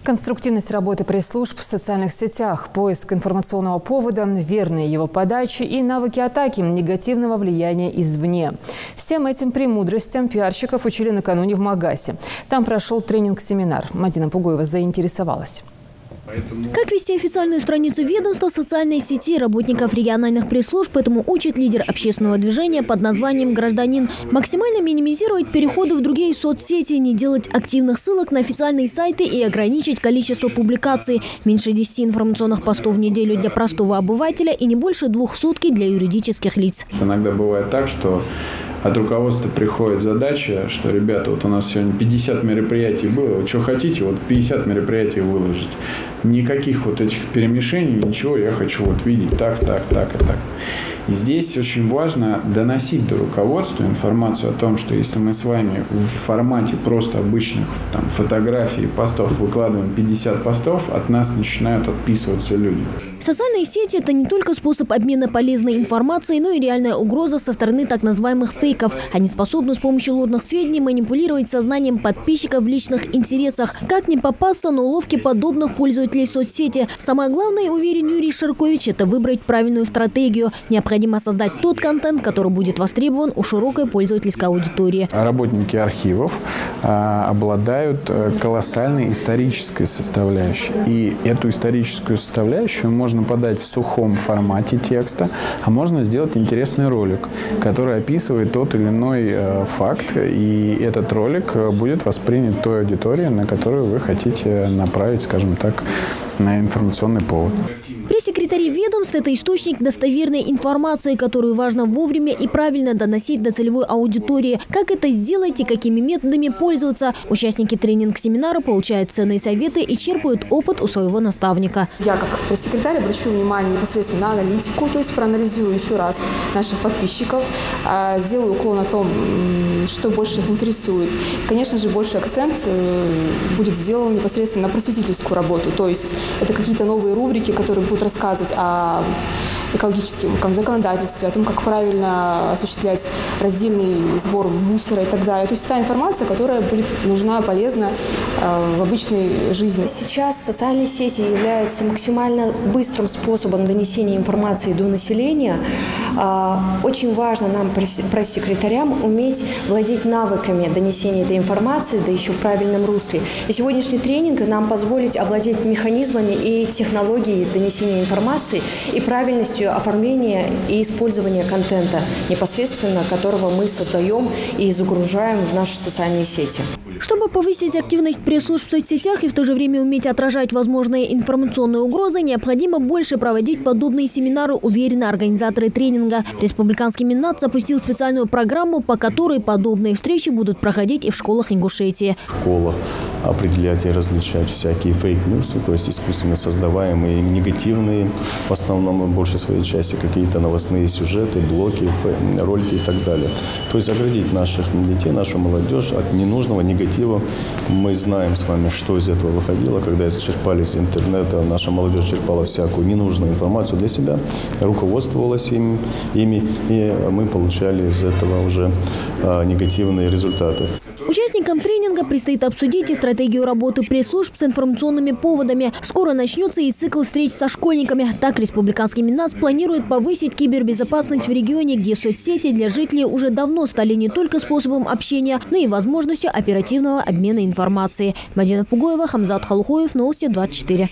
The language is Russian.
Конструктивность работы пресс-служб в социальных сетях, поиск информационного повода, верная его подача и навыки атаки негативного влияния извне. Всем этим премудростям пиарщиков учили накануне в Магасе. Там прошел тренинг-семинар. Мадина Пугоева заинтересовалась. Как вести официальную страницу ведомства в социальной сети? Работников региональных пресс-служб этому учит лидер общественного движения под названием «Гражданин». Максимально минимизировать переходы в другие соцсети, не делать активных ссылок на официальные сайты и ограничить количество публикаций. Меньше 10 информационных постов в неделю для простого обывателя и не больше 2 в сутки для юридических лиц. Иногда бывает так, что от руководства приходит задача, что, ребята, вот у нас сегодня 50 мероприятий было, вот что хотите, вот 50 мероприятий выложить. Никаких вот этих перемешений, ничего, я хочу вот видеть так и так. И здесь очень важно доносить до руководства информацию о том, что если мы с вами в формате просто обычных фотографий, постов выкладываем 50 постов, от нас начинают отписываться люди. Социальные сети – это не только способ обмена полезной информацией, но и реальная угроза со стороны так называемых фейков. Они способны с помощью ложных сведений манипулировать сознанием подписчиков в личных интересах. Как не попасться на уловки подобных пользователей соцсети? Самое главное, уверен Юрий Ширкович, это выбрать правильную стратегию. Необходимо создать тот контент, который будет востребован у широкой пользовательской аудитории. Работники архивов обладают колоссальной исторической составляющей. И эту историческую составляющую можно подать в сухом формате текста, а можно сделать интересный ролик, который описывает тот или иной факт. И этот ролик будет воспринят той аудиторией, на которую вы хотите направить, скажем так, на информационный повод. Пресс-секретари ведомств – это источник достоверной информации, которую важно вовремя и правильно доносить до целевой аудитории. Как это сделать и какими методами пользоваться? Участники тренинг-семинара получают ценные советы и черпают опыт у своего наставника. Я как пресс-секретарь обращу внимание непосредственно на аналитику, то есть проанализирую еще раз наших подписчиков, сделаю уклон о том, что больше их интересует. Конечно же, больше акцент будет сделан непосредственно на просветительскую работу, то есть это какие-то новые рубрики, которые будут рассказывать о экологическом законодательстве, о том, как правильно осуществлять раздельный сбор мусора и так далее. То есть та информация, которая будет нужна, полезна в обычной жизни. Сейчас социальные сети являются максимально быстрым способом донесения информации до населения. Очень важно нам, пресс-секретарям, уметь владеть навыками донесения этой информации, да еще в правильном русле. И сегодняшний тренинг нам позволит овладеть механизмами и технологией донесения информации и правильностью оформления и использования контента, непосредственно которого мы создаем и загружаем в наши социальные сети. Чтобы повысить активность пресс-служб в соцсетях и в то же время уметь отражать возможные информационные угрозы, необходимо больше проводить подобные семинары, уверены организаторы тренинга. Республиканский Миннац запустил специальную программу, по которой подобные встречи будут проходить и в школах Ингушетии. В школах определять и различать всякие фейк-ньюсы, то есть искусственно создаваемые негативные, в основном в большей своей части какие-то новостные сюжеты, блоки, ролики и так далее. То есть оградить наших детей, нашу молодежь от ненужного негатива. Мы знаем с вами, что из этого выходило, когда черпали из интернета, наша молодежь черпала всякую ненужную информацию для себя, руководствовалась ими, и мы получали из этого уже негативные результаты. Участникам тренинга предстоит обсудить и стратегию работы пресс-служб с информационными поводами. Скоро начнется и цикл встреч со школьниками. Так, Республиканский Миннац планирует повысить кибербезопасность в регионе, где соцсети для жителей уже давно стали не только способом общения, но и возможностью оперативного обмена информацией. Мадина Пугоева, Хамзат Халхоев, Новости 24.